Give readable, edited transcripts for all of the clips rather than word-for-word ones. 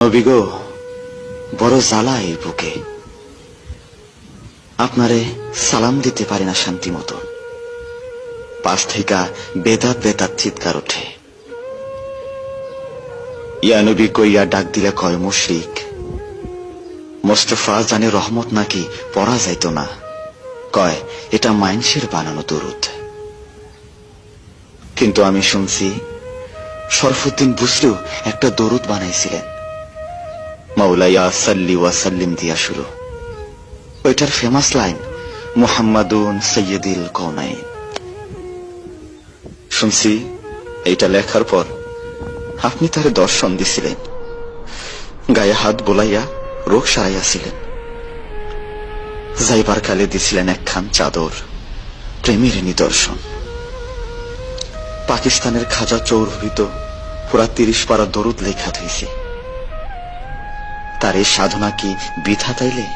নবী গো, বড় জ্বালা এই বুকে, আপনারে সালাম দিতে পারি না শান্তি মতো। পাশ থেকে বেদাত বেদাত চিৎকার ওঠে। ইয়া নবী কইয়া ডাক দিলে কয় মুশরিক। মোস্তফা জানে রহমত নাকি পড়া যাইত না, কয় এটা মাইনসের বানানো দরুদ। কিন্তু আমি শুনছি শরফুদ্দিন বুসরিও একটা দরুদ বানাইছিলেন, মাওলায়া সাল্লি ওয়া সাল্লিম দিয়া শুরু। ওইটার ফেমাস লাইন মুহাম্মাদুন সাইয়্যিদুল কওনাইন। শুনছি এইটা লেখার পর আপনি তারে দর্শন দিছিলেন, গায়ে হাত বোলাইয়া রোগ সারাইয়াছিলেন। যাইবার কালে দিছিলেন একখান চাদর, প্রেমের নিদর্শন। পাকিস্তানের খাজা চৌরভিত পুরা 30 পারা দরুদ লেখা হয়েছে। তার এই সাধনা কি বৃথা তাইলে?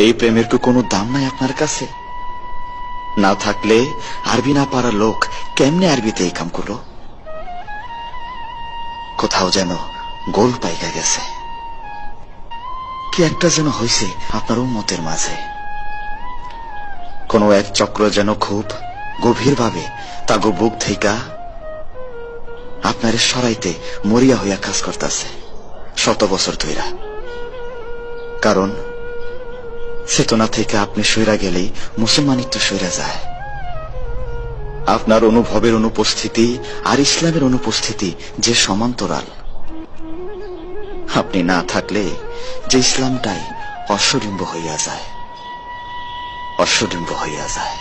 এই প্রেমের কি কোনো দাম নাই আপনার কাছে? না থাকলে আরবি না পারা লোক কেমনে আরবিতে এই কাম করলো? কোথাও যেন গোল পাইকা গেছে, কি একটা যেন হয়েছে আপনার উম্মতের মাঝে। কোন এক চক্র যেন খুব গভীর ভাবে তাগো বুক থেকে আপনারে সরাইতে মরিয়া হইয়া কাজ করতেছে শত বছর ধইরা। কারণ চেতনা থেকে আপনি সইরা গেলেই মুসলমানিত্ব সইরা যায়। আপনার অনুভবের অনুপস্থিতি আর ইসলামের অনুপস্থিতি যে সমান্তরাল। আপনি না থাকলে যে ইসলামটাই অশ্বডিম্ব হইয়া যায়, অশ্বডিম্ব হইয়া যায়।